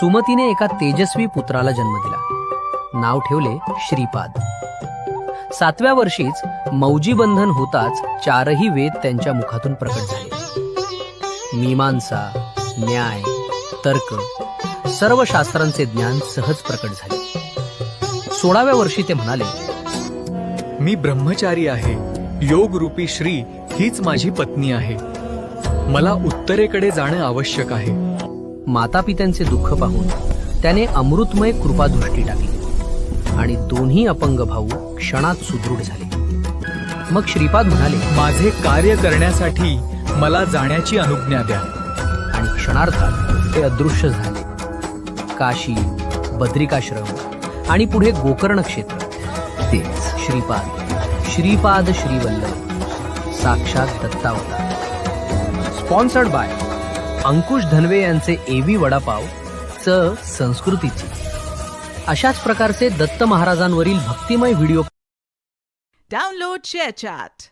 सुमतीने एका तेजस्वी पुत्राला जन्म दिला. नाव ठेवले श्रीपाद. 7व्या वर्षीच मौजी बंधन होताच 4ही वेद त्यांच्या मुखातून प्रकट झाले. मीमांसा, न्याय, तर्क, सर्व शास्त्रांचे ज्ञान सहज प्रकट झाले. 16व्या वर्षी ते म्हणाले, मी ब्रह्मचारी आहे. योग रूपी श्री हीच माझी पत्नी आहे. मला उत्तरेकडे जाणं आवश्यक आहे. मातापित्यांचे दुःख पाहून त्याने अमृतमय कृपादृष्टी टाकली आणि दोन्ही अपंग भाऊ क्षणात सुदृढ झाले. मग श्रीपाद म्हणाले, माझे कार्य करण्यासाठी मला जाण्याची अनुज्ञा द्या. आणि क्षणार्धात ते अदृश्य झाले. काशी, बद्रिकाश्रम आणि पुढे गोकर्ण क्षेत्र, तेच श्रीपाद श्रीवल्लभ, साक्षात दत्तावतार. स्पॉन्सर्ड बाय अंकुश धनवे यांचे एवी वडापाव, च संस्कृतीची. अशाच प्रकारचे दत्त महाराजांवरील भक्तिमय व्हिडिओ Download ShareChat.